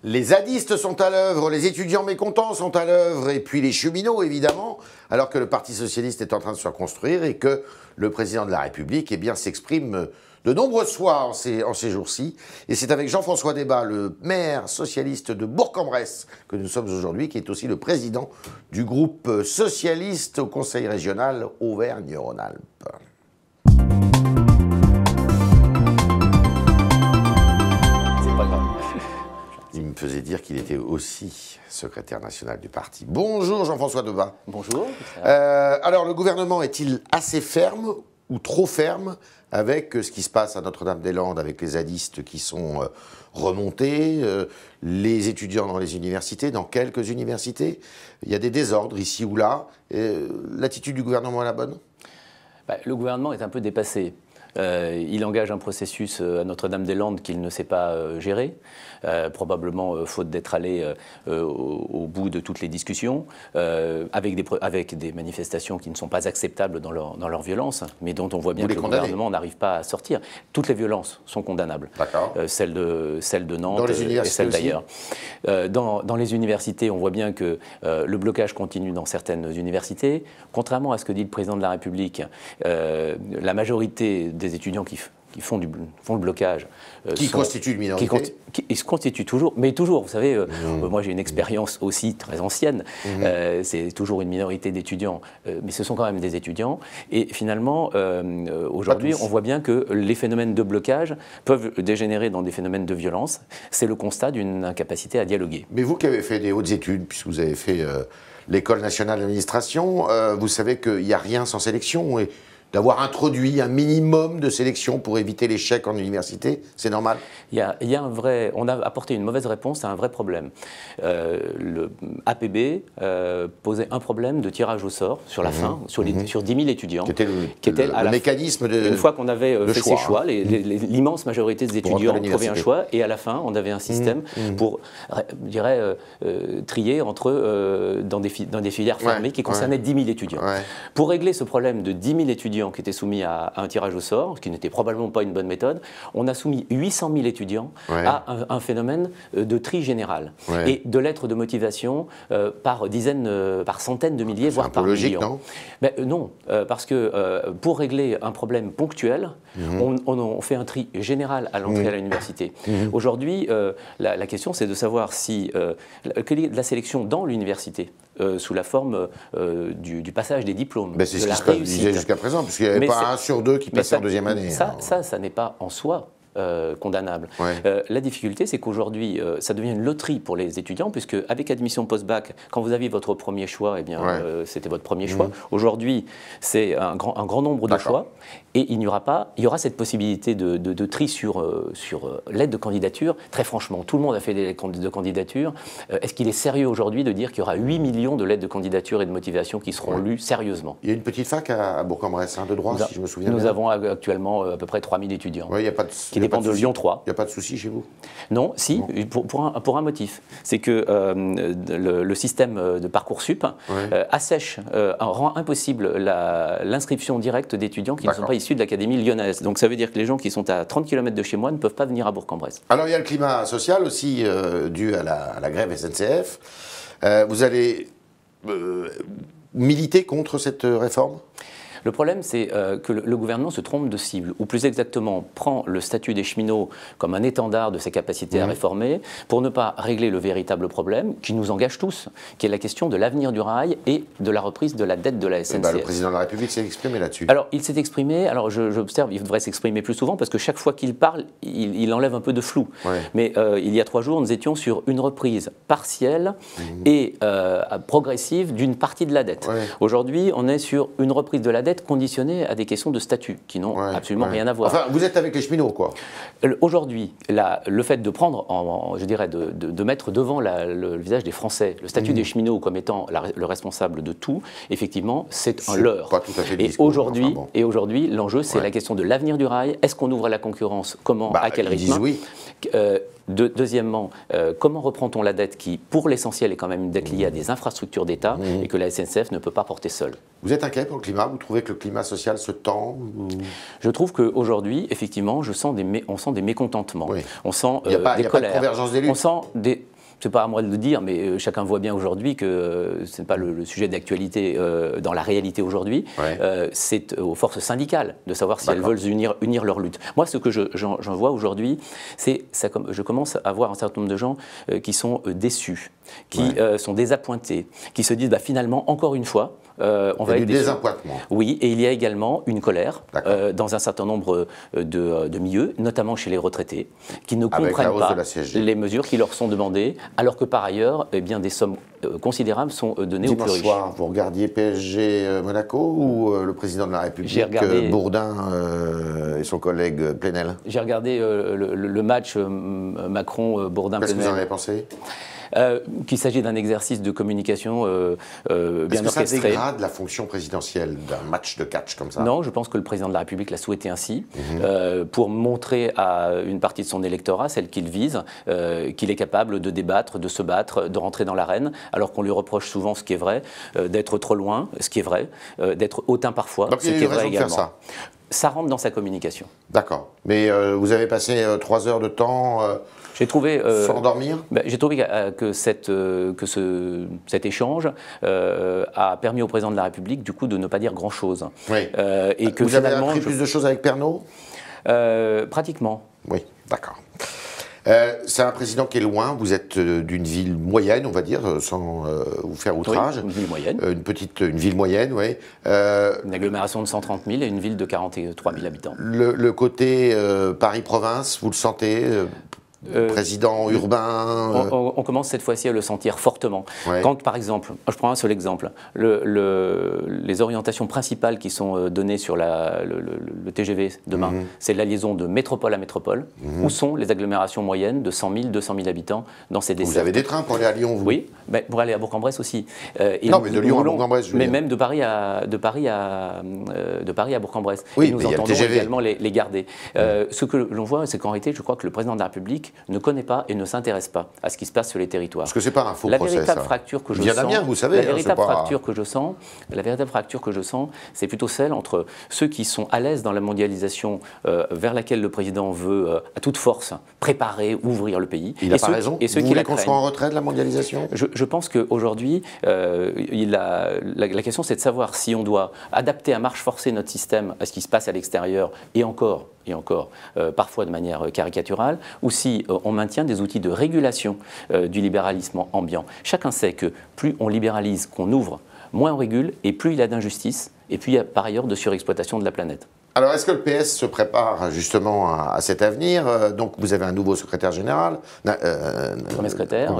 Les zadistes sont à l'œuvre, les étudiants mécontents sont à l'œuvre, et puis les cheminots, évidemment, alors que le Parti socialiste est en train de se reconstruire et que le président de la République s'exprime de nombreuses fois en ces jours-ci. Et c'est avec Jean-François Debat, le maire socialiste de Bourg-en-Bresse, que nous sommes aujourd'hui, qui est aussi le président du groupe socialiste au Conseil régional Auvergne-Rhône-Alpes. Il me faisait dire qu'il était aussi secrétaire national du parti. Bonjour Jean-François Debat. Bonjour. Alors le gouvernement est-il assez ferme ou trop ferme avec ce qui se passe à Notre-Dame-des-Landes, avec les zadistes qui sont remontés, les étudiants dans les universités, dans quelques universités? Il y a des désordres ici ou là. L'attitude du gouvernement est la bonne? Le gouvernement est un peu dépassé. Il engage un processus à Notre-Dame-des-Landes qu'il ne sait pas gérer, probablement faute d'être allé au bout de toutes les discussions, avec des manifestations qui ne sont pas acceptables dans leur violence, mais dont on voit bien que le gouvernement n'arrive pas à sortir. Toutes les violences sont condamnables, celle de Nantes et celle d'ailleurs. Dans les universités, on voit bien que le blocage continue dans certaines universités. Contrairement à ce que dit le président de la République, la majorité des étudiants qui font le blocage. Qui constituent une minorité. Ils se constituent toujours, mais toujours, vous savez, moi j'ai une expérience aussi très ancienne, c'est toujours une minorité d'étudiants, mais ce sont quand même des étudiants, et finalement, aujourd'hui, on voit bien que les phénomènes de blocage peuvent dégénérer dans des phénomènes de violence. C'est le constat d'une incapacité à dialoguer. Mais vous qui avez fait des hautes études, puisque vous avez fait l'École nationale d'administration, vous savez qu'il n'y a rien sans sélection, et d'avoir introduit un minimum de sélection pour éviter l'échec en université, c'est normal? Il y a on a apporté une mauvaise réponse à un vrai problème. Le APB posait un problème de tirage au sort sur la fin, sur 10 000 étudiants. Qui était le mécanisme de Une fois qu'on avait fait ces choix, l'immense majorité des étudiants trouvaient un choix, et à la fin, on avait un système pour, je dirais, trier dans des filières fermées qui concernaient 10 000 étudiants. Pour régler ce problème de 10 000 étudiants qui étaient soumis à un tirage au sort, ce qui n'était probablement pas une bonne méthode, on a soumis 800 000 étudiants à un phénomène de tri général et de lettres de motivation par centaines de milliers, voire par millions. C'est un peu logique, non? Non, parce que pour régler un problème ponctuel, on fait un tri général à l'entrée à l'université. Aujourd'hui, la question c'est de savoir si la sélection dans l'université, sous la forme du passage des diplômes, c'est ce qui se passait jusqu'à présent, puisqu'il n'y avait pas 1 sur 2 qui passait en deuxième année. Ça n'est pas en soi condamnable. La difficulté, c'est qu'aujourd'hui, ça devient une loterie pour les étudiants, puisque avec admission post-bac, quand vous aviez votre premier choix, eh bien, c'était votre premier choix. Aujourd'hui, c'est un grand nombre de choix, et il y aura cette possibilité de tri sur l'aide de candidature. Très franchement, tout le monde a fait des lettres de candidature. Est-ce qu'il est sérieux aujourd'hui de dire qu'il y aura 8 millions de lettres de candidature et de motivation qui seront lues sérieusement? Il y a une petite fac à Bourg-en-Bresse, de droit, si je me souviens bien. Nous avons actuellement à peu près 3 000 étudiants. Il n'y a pas de dépend de Lyon 3. Il n'y a pas de souci chez vous? Non, si, pour un motif. C'est que le système de Parcoursup assèche, rend impossible l'inscription directe d'étudiants qui ne sont pas issus de l'Académie lyonnaise. Donc ça veut dire que les gens qui sont à 30 km de chez moi ne peuvent pas venir à Bourg-en-Bresse. Alors il y a le climat social aussi dû à la grève SNCF. Vous allez militer contre cette réforme? Le problème, c'est que le gouvernement se trompe de cible, ou plus exactement prend le statut des cheminots comme un étendard de ses capacités à réformer, pour ne pas régler le véritable problème qui nous engage tous, qui est la question de l'avenir du rail et de la reprise de la dette de la SNCF. Le président de la République s'est exprimé là-dessus. Alors, il s'est exprimé, alors j'observe, il devrait s'exprimer plus souvent, parce que chaque fois qu'il parle, il enlève un peu de flou. Mais il y a 3 jours, nous étions sur une reprise partielle et progressive d'une partie de la dette. Aujourd'hui, on est sur une reprise de la dette conditionnée à des questions de statut qui n'ont absolument rien à voir. Enfin, vous êtes avec les cheminots, quoi. Aujourd'hui, le fait de prendre, je dirais, de mettre devant le visage des Français le statut des cheminots comme étant le responsable de tout, effectivement, c'est un leurre. Pas tout à fait le et discours, aujourd'hui, l'enjeu, c'est la question de l'avenir du rail. Est-ce qu'on ouvre la concurrence? Comment? À quel rythme? Ils disent oui. Deuxièmement, comment reprend-on la dette qui, pour l'essentiel, est quand même une dette liée à des infrastructures d'État et que la SNCF ne peut pas porter seule? Vous êtes inquiet pour le climat? Vous trouvez que le climat social se tend Je trouve qu'aujourd'hui, effectivement, on sent des mécontentements. Oui. On sent il n'y a pas des colères. de convergence des luttes. On sent des... c'est pas à moi de le dire, mais chacun voit bien aujourd'hui que ce n'est pas le sujet d'actualité dans la réalité aujourd'hui. C'est aux forces syndicales de savoir si elles veulent unir leur lutte. Moi, ce que j'en vois aujourd'hui, c'est je commence à voir un certain nombre de gens qui sont déçus, qui sont désappointés, qui se disent finalement, encore une fois, on va être désappointement. Oui, et il y a également une colère dans un certain nombre de milieux, notamment chez les retraités, qui ne comprennent pas les mesures qui leur sont demandées, alors que par ailleurs, eh bien, des sommes considérables sont données aux plus riches. Dimanche soir, vous regardiez PSG Monaco ou le président de la République, Bourdin et son collègue Plenel? J'ai regardé le match Macron-Bourdin-Plenel. Qu'est-ce que vous en avez pensé? Qu'il s'agit d'un exercice de communication bien orchestré. Est-ce que ça dégrade la fonction présidentielle d'un match de catch comme ça? Non, je pense que le président de la République l'a souhaité ainsi, pour montrer à une partie de son électorat, celle qu'il vise, qu'il est capable de débattre, de se battre, de rentrer dans l'arène, alors qu'on lui reproche souvent, ce qui est vrai, d'être trop loin, ce qui est vrai, d'être hautain parfois, donc, ce qui est vrai également. De faire ça. Ça rentre dans sa communication. D'accord. Mais vous avez passé 3 heures de temps j'ai trouvé, sans dormir? J'ai trouvé que cet échange a permis au président de la République, du coup, de ne pas dire grand-chose. Oui. Et que vous avez appris plus de choses avec Pernaut? Pratiquement. Oui, d'accord. C'est un président qui est loin, vous êtes d'une ville moyenne, on va dire, sans vous faire outrage. Oui, une ville moyenne. Une ville moyenne, oui. Une agglomération de 130 000 et une ville de 43 000 habitants. Le côté Paris-Province, vous le sentez président urbain on commence cette fois-ci à le sentir fortement. Quand, par exemple, je prends un seul exemple, les orientations principales qui sont données sur le TGV demain, c'est la liaison de métropole à métropole. Où sont les agglomérations moyennes de 100 000, 200 000 habitants dans ces dessertes? Vous avez des trains pour aller à Lyon, vous? Oui, pour aller à Bourg-en-Bresse aussi. Non, mais de Lyon à Bourg-en-Bresse, je veux dire. Mais même de Paris à Bourg-en-Bresse. Oui, nous entendons également les garder. Ce que l'on voit, c'est qu'en réalité, je crois que le président de la République ne connaît pas et ne s'intéresse pas à ce qui se passe sur les territoires. Parce que c'est pas un faux procès, la véritable fracture que je sens, vous savez, la véritable fracture que je sens, c'est plutôt celle entre ceux qui sont à l'aise dans la mondialisation vers laquelle le président veut à toute force préparer, ouvrir le pays. Il n'a pas raison. Et ceux vous qui voulez qu'on soit en retrait de la mondialisation? Je pense qu'aujourd'hui, la question c'est de savoir si on doit adapter à marche forcée notre système à ce qui se passe à l'extérieur et encore, parfois de manière caricaturale, ou si on maintient des outils de régulation du libéralisme ambiant. Chacun sait que plus on libéralise, qu'on ouvre, moins on régule, et plus il y a d'injustice, et puis il y a par ailleurs de surexploitation de la planète. Alors, est-ce que le PS se prépare justement à cet avenir? Donc, vous avez un nouveau secrétaire général. Premier secrétaire,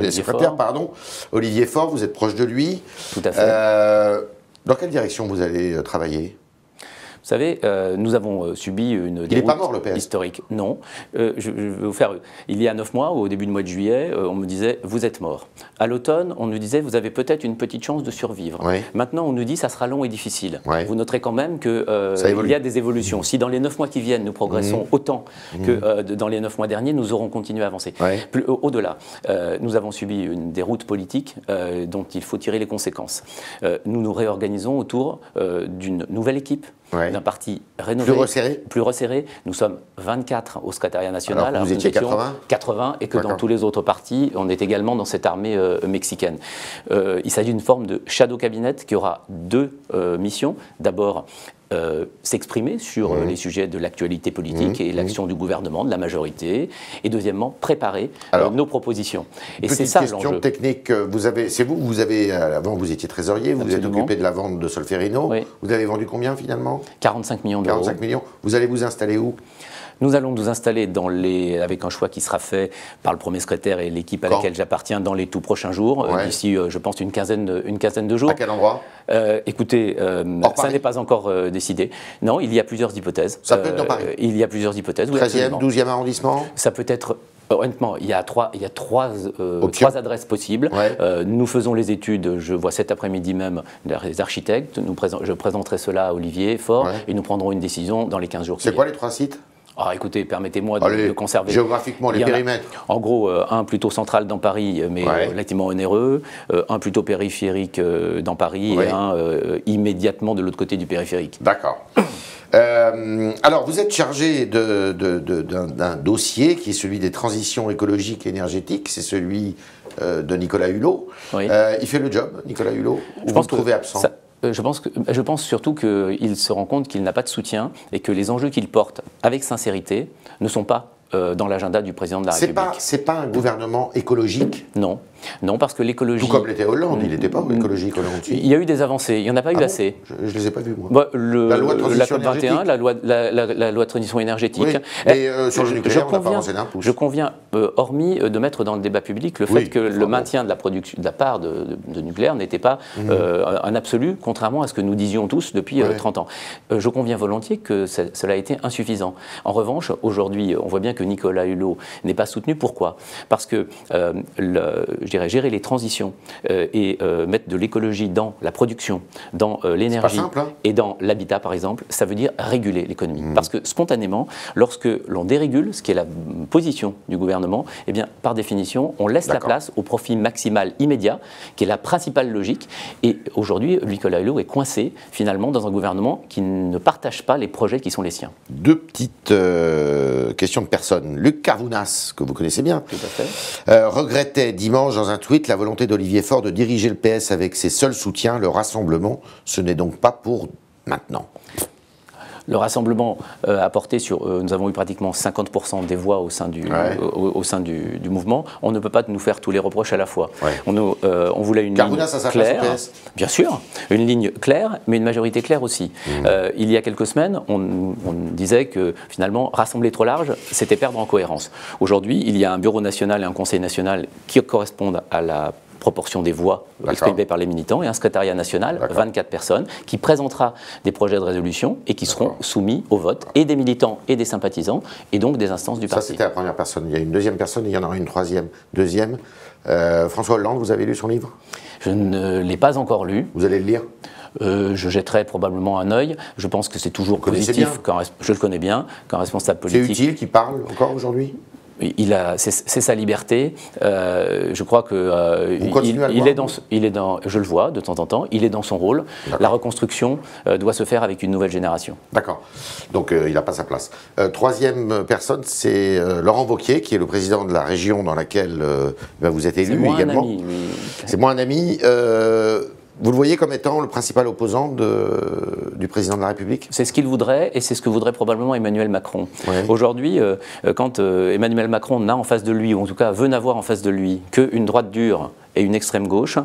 Olivier Faure, vous êtes proche de lui. Tout à fait. Dans quelle direction vous allez travailler? Vous savez, nous avons subi une déroute historique. Non. Je vais vous faire... Il y a 9 mois, au début du mois de juillet, on me disait « vous êtes mort ». À l'automne, on nous disait « vous avez peut-être une petite chance de survivre ». Maintenant, on nous dit « ça sera long et difficile ». Vous noterez quand même qu'il y a des évolutions. Si dans les 9 mois qui viennent, nous progressons autant que dans les 9 mois derniers, nous aurons continué à avancer. Au-delà, nous avons subi une déroute politique dont il faut tirer les conséquences. Nous nous réorganisons autour d'une nouvelle équipe, d'un parti rénové, plus resserré. Nous sommes 24 au secrétariat national. Alors vous étiez 80 ? 80, et que dans tous les autres partis, on est également dans cette armée mexicaine. Il s'agit d'une forme de shadow cabinet qui aura 2 missions. D'abord, s'exprimer sur les sujets de l'actualité politique et l'action du gouvernement, de la majorité, et deuxièmement, préparer nos propositions. Et c'est ça l'enjeu. Question technique, avant vous étiez trésorier, vous êtes occupé de la vente de Solferino, vous avez vendu combien finalement? 45 millions d'euros. 45 millions. Vous allez vous installer où? Nous allons nous installer avec un choix qui sera fait par le premier secrétaire et l'équipe à laquelle j'appartiens dans les tout prochains jours, d'ici, je pense, une quinzaine de jours. À quel endroit? Écoutez, ça n'est pas encore décidé. Non, il y a plusieurs hypothèses. Ça peut être dans Paris? Il y a plusieurs hypothèses. 13e, 12e arrondissement? Ça peut être... Honnêtement, il y a trois adresses possibles. Nous faisons les études, je vois cet après-midi même les architectes. Je présenterai cela à Olivier Faure et nous prendrons une décision dans les 15 jours qui viennent. C'est quoi les 3 sites? Écoutez, permettez-moi de conserver. Géographiquement, les périmètres. En gros, un plutôt central dans Paris, mais relativement onéreux, un plutôt périphérique dans Paris et un immédiatement de l'autre côté du périphérique. D'accord. Alors, vous êtes chargé d'un dossier qui est celui des transitions écologiques et énergétiques, c'est celui de Nicolas Hulot. Oui. Il fait le job, Nicolas Hulot, ou vous le trouvez absent? Je pense surtout qu'il se rend compte qu'il n'a pas de soutien et que les enjeux qu'il porte avec sincérité ne sont pas dans l'agenda du président de la République. C'est pas un gouvernement écologique? Non. Non, parce que l'écologie... Tout comme l'était Hollande, il n'était pas écologique, Hollande. Il y a eu des avancées, il n'y en a pas eu assez. Je ne les ai pas vus, moi. Bah, la loi de transition énergétique. la loi de transition énergétique. Oui, mais sur le nucléaire, on n'a pas avancé d'un pouce. Je conviens, hormis de mettre dans le débat public le fait que le maintien de la production, de la part de nucléaire n'était pas un absolu, contrairement à ce que nous disions tous depuis 30 ans. Je conviens volontiers que cela a été insuffisant. En revanche, aujourd'hui, on voit bien que Nicolas Hulot n'est pas soutenu. Pourquoi? Parce que gérer les transitions et mettre de l'écologie dans la production, dans l'énergie et dans l'habitat par exemple, ça veut dire réguler l'économie. Parce que spontanément, lorsque l'on dérégule, ce qui est la position du gouvernement, eh bien par définition, on laisse la place au profit maximal immédiat, qui est la principale logique. Et aujourd'hui, Nicolas Hulot est coincé finalement dans un gouvernement qui ne partage pas les projets qui sont les siens. Deux petites questions de personnes. Luc Carvounas, que vous connaissez bien, tout à fait. Regrettait dimanche dans un tweet la volonté d'Olivier Faure de diriger le PS avec ses seuls soutiens, le rassemblement. Ce n'est donc pas pour maintenant. Le rassemblement a porté sur... nous avons eu pratiquement 50% des voix au sein du mouvement. On ne peut pas nous faire tous les reproches à la fois. On voulait une ligne claire. Bien sûr, une ligne claire, mais une majorité claire aussi. Il y a quelques semaines, on disait que finalement, rassembler trop large, c'était perdre en cohérence. Aujourd'hui, il y a un bureau national et un conseil national qui correspondent à la proportion des voix exprimées par les militants et un secrétariat national, 24 personnes, qui présentera des projets de résolution et qui seront soumis au vote et des militants et des sympathisants et donc des instances du parti. Ça, c'était la première personne. Il y a une deuxième personne et il y en aura une troisième. Deuxième, François Hollande, vous avez lu son livre? Je ne l'ai pas encore lu. Vous allez le lire? Je jetterai probablement un œil. Je pense que c'est toujours positif. Je le connais bien, qu'un responsable politique... C'est utile qu'il parle encore aujourd'hui? C'est sa liberté. Je crois que je le vois de temps en temps. Il est dans son rôle. La reconstruction doit se faire avec une nouvelle génération. D'accord. Donc il n'a pas sa place. Troisième personne, c'est Laurent Wauquiez, qui est le président de la région dans laquelle vous êtes élu également. C'est moins un ami. Vous le voyez comme étant le principal opposant du président de la République? C'est ce qu'il voudrait et c'est ce que voudrait probablement Emmanuel Macron. Aujourd'hui, quand Emmanuel Macron n'a en face de lui, ou en tout cas veut n'avoir en face de lui, qu'une droite dure et une extrême gauche,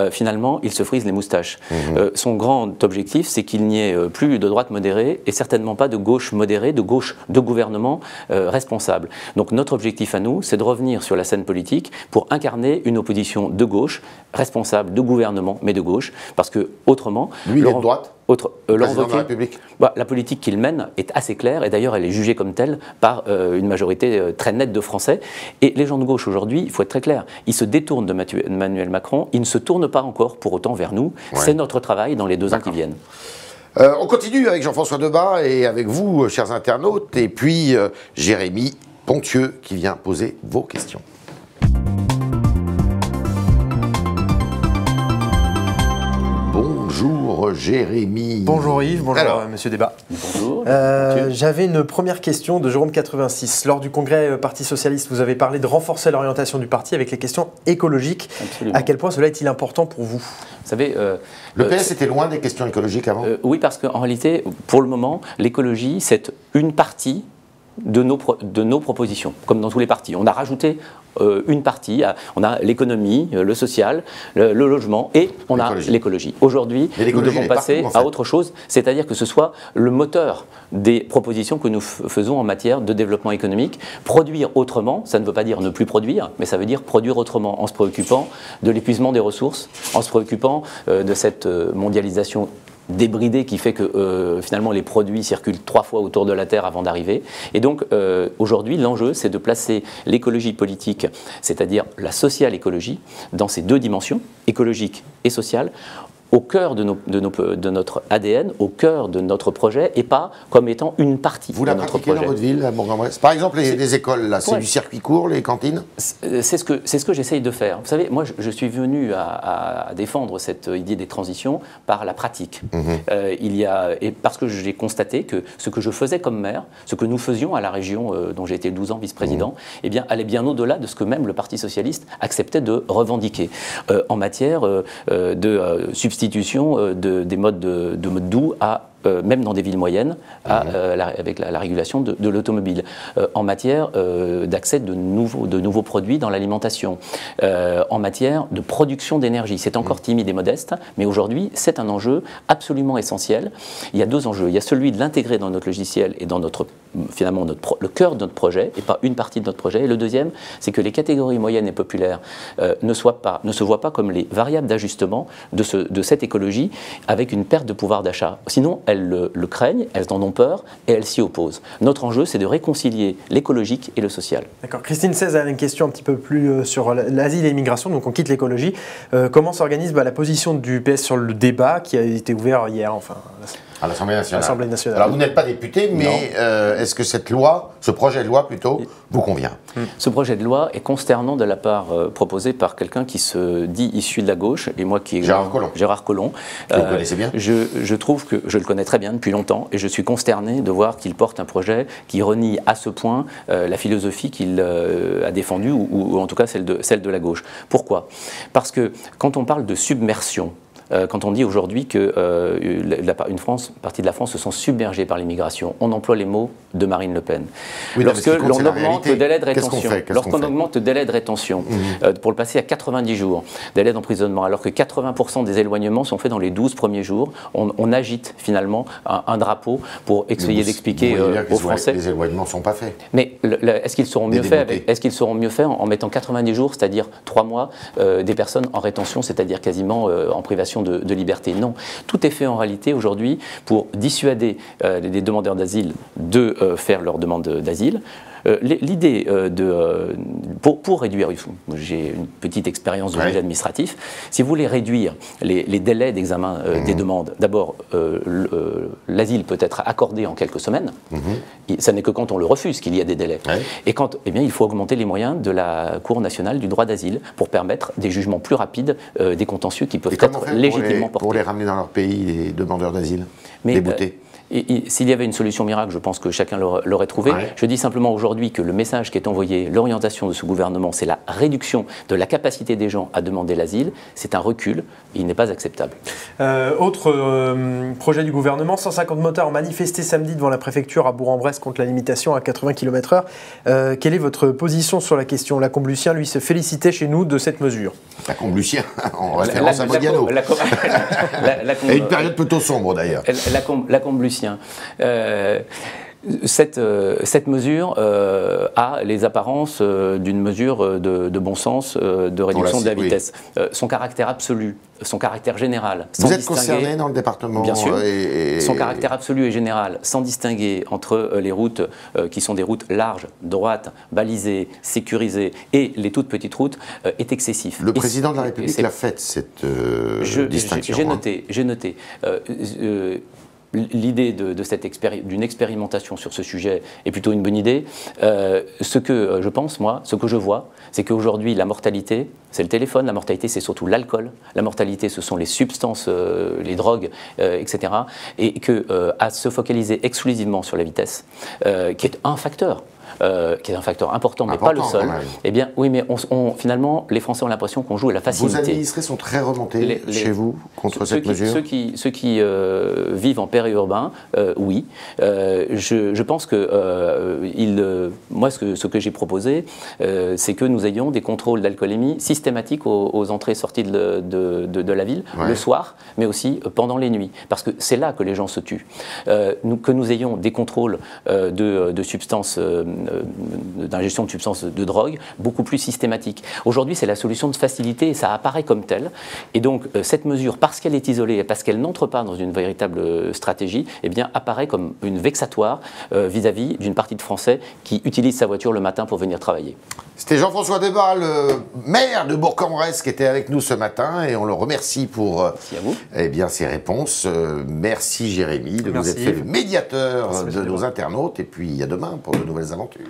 finalement, il se frise les moustaches. Son grand objectif, c'est qu'il n'y ait plus de droite modérée et certainement pas de gauche modérée, de gauche de gouvernement responsable. Donc notre objectif à nous, c'est de revenir sur la scène politique pour incarner une opposition de gauche, responsable de gouvernement, mais de gauche, parce que autrement... Lui, il est de droite? Laurent Wauquiez, la politique qu'il mène est assez claire et d'ailleurs elle est jugée comme telle par une majorité très nette de Français. Et les gens de gauche aujourd'hui, il faut être très clair, ils se détournent de Emmanuel Macron, ils ne se tournent pas encore pour autant vers nous. C'est notre travail dans les 2 ans qui viennent. On continue avec Jean-François Debat et avec vous, chers internautes, et puis Jérémy Ponthieu qui vient poser vos questions. Bonjour Jérémy. Bonjour Yves, bonjour Monsieur Debat. Bonjour. J'avais une première question de Jérôme 86. Lors du congrès Parti Socialiste, vous avez parlé de renforcer l'orientation du parti avec les questions écologiques. Absolument. À quel point cela est-il important pour vous? Vous savez, le PS était loin des questions écologiques avant? Oui, parce qu'en réalité, pour le moment, l'écologie, c'est une partie de nos propositions, comme dans tous les partis. On a rajouté une partie, on a l'économie, le social, le logement et on a l'écologie. Aujourd'hui, nous devons passer à autre chose, c'est-à-dire que ce soit le moteur des propositions que nous faisons en matière de développement économique. Produire autrement, ça ne veut pas dire ne plus produire, mais ça veut dire produire autrement en se préoccupant de l'épuisement des ressources, en se préoccupant de cette mondialisation débridé qui fait que finalement les produits circulent 3 fois autour de la Terre avant d'arriver. Et donc aujourd'hui l'enjeu c'est de placer l'écologie politique, c'est-à-dire la social écologie, dans ces 2 dimensions, écologique et sociale, au cœur de notre ADN, au cœur de notre projet, et pas comme étant une partie de notre projet. Vous la pratiquez dans votre ville, à Bourg-en-Bresse? Par exemple, les écoles, là, c'est du circuit court, les cantines? C'est ce que j'essaye de faire. Vous savez, moi, je suis venu à défendre cette idée des transitions par la pratique. Et parce que j'ai constaté que ce que je faisais comme maire, ce que nous faisions à la région dont j'ai été 12 ans vice-président, eh bien, allait bien au-delà de ce que même le Parti socialiste acceptait de revendiquer en matière de substitution des modes doux à même dans des villes moyennes, avec la régulation de l'automobile, en matière d'accès de nouveaux produits dans l'alimentation, en matière de production d'énergie. C'est encore timide et modeste, mais aujourd'hui, c'est un enjeu absolument essentiel. Il y a deux enjeux. Il y a celui de l'intégrer dans notre logiciel et dans finalement le cœur de notre projet, et pas une partie de notre projet. Et le deuxième, c'est que les catégories moyennes et populaires ne se voient pas comme les variables d'ajustement de cette écologie, avec une perte de pouvoir d'achat. Sinon, elles le craignent, elles en ont peur et elles s'y opposent. Notre enjeu, c'est de réconcilier l'écologique et le social. D'accord. Christine Saiz a une question un petit peu plus sur l'asile et l'immigration, donc on quitte l'écologie. Comment s'organise la position du PS sur le débat qui a été ouvert hier, enfin, à l'Assemblée nationale. Alors vous n'êtes pas député, mais est-ce que ce projet de loi plutôt, vous convient? Ce projet de loi est consternant de la part proposé par quelqu'un qui se dit issu de la gauche, et moi qui est Gérard Collomb. Vous le connaissez bien? Je trouve que je le connais très bien depuis longtemps, et je suis consterné de voir qu'il porte un projet qui renie à ce point la philosophie qu'il a défendue, ou en tout cas celle de la gauche. Pourquoi? Parce que quand on parle de submersion, quand on dit aujourd'hui que une partie de la France se sent submergée par l'immigration, on emploie les mots de Marine Le Pen. Oui, lorsque l'on augmente le délai de rétention, augmente le délai de rétention pour le passer à 90 jours, délai d'emprisonnement, alors que 80% des éloignements sont faits dans les 12 premiers jours, on agite finalement un drapeau pour essayer d'expliquer aux Français. Les éloignements ne sont pas faits. Mais est-ce qu'ils seront mieux faits en mettant 90 jours, c'est-à-dire 3 mois, des personnes en rétention, c'est-à-dire quasiment en privation de liberté? Non. Tout est fait en réalité aujourd'hui pour dissuader les demandeurs d'asile de faire leur demande d'asile. L'idée pour réduire, j'ai une petite expérience de juge administratif, si vous voulez réduire les délais d'examen des demandes, d'abord l'asile peut être accordé en quelques semaines, ça n'est que quand on le refuse qu'il y a des délais, et il faut augmenter les moyens de la Cour nationale du droit d'asile pour permettre des jugements plus rapides des contentieux qui peuvent être légitimement portés. Pour les ramener dans leur pays, les demandeurs d'asile, déboutés? S'il y avait une solution miracle, je pense que chacun l'aurait trouvée. Je dis simplement aujourd'hui que le message qui est envoyé, l'orientation de ce gouvernement, c'est la réduction de la capacité des gens à demander l'asile. C'est un recul, il n'est pas acceptable. Autre projet du gouvernement, 150 motards ont manifesté samedi devant la préfecture à Bourg-en-Bresse contre la limitation à 80 km/h. Quelle est votre position sur la question? Lacombe Lucien, lui, se félicitait chez nous de cette mesure. Lacombe Lucien, en référence à Modiano. Et une période plutôt sombre d'ailleurs. Lacombe Lucien. Cette mesure a les apparences d'une mesure de bon sens de réduction de la vitesse. Son caractère absolu, son caractère général, Vous êtes concerné dans le département? Bien sûr. Son caractère absolu et général, sans distinguer entre les routes qui sont des routes larges, droites, balisées, sécurisées, et les toutes petites routes, est excessif. Le président de la République l'a faite, cette distinction. J'ai noté. L'idée d'une expérimentation sur ce sujet est plutôt une bonne idée. Ce que je pense, moi, ce que je vois, c'est qu'aujourd'hui, la mortalité, c'est le téléphone, la mortalité, c'est surtout l'alcool, la mortalité, ce sont les substances, les drogues, etc. Et à se focaliser exclusivement sur la vitesse, qui est un facteur important, mais pas le seul. Eh bien, oui, mais finalement, les Français ont l'impression qu'on joue à la facilité. Vos administrés sont très remontés chez vous contre cette mesure? Ceux qui vivent en périurbain, oui. Je pense que moi, ce que j'ai proposé, c'est que nous ayons des contrôles d'alcoolémie systématiques aux entrées et sorties de la ville, le soir, mais aussi pendant les nuits. Parce que c'est là que les gens se tuent. Que nous ayons des contrôles de substances d'ingestion de substances de drogue beaucoup plus systématique. Aujourd'hui, c'est la solution de facilité et ça apparaît comme tel. Et donc, cette mesure, parce qu'elle est isolée et parce qu'elle n'entre pas dans une véritable stratégie, eh bien, apparaît comme une vexatoire vis-à-vis d'une partie de Français qui utilisent sa voiture le matin pour venir travailler. C'était Jean-François Debat, le maire de Bourg-en-Bresse, qui était avec nous ce matin, et on le remercie pour ses réponses. Merci Jérémy de nous être fait le médiateur de nos internautes, et puis à demain pour de nouvelles aventures.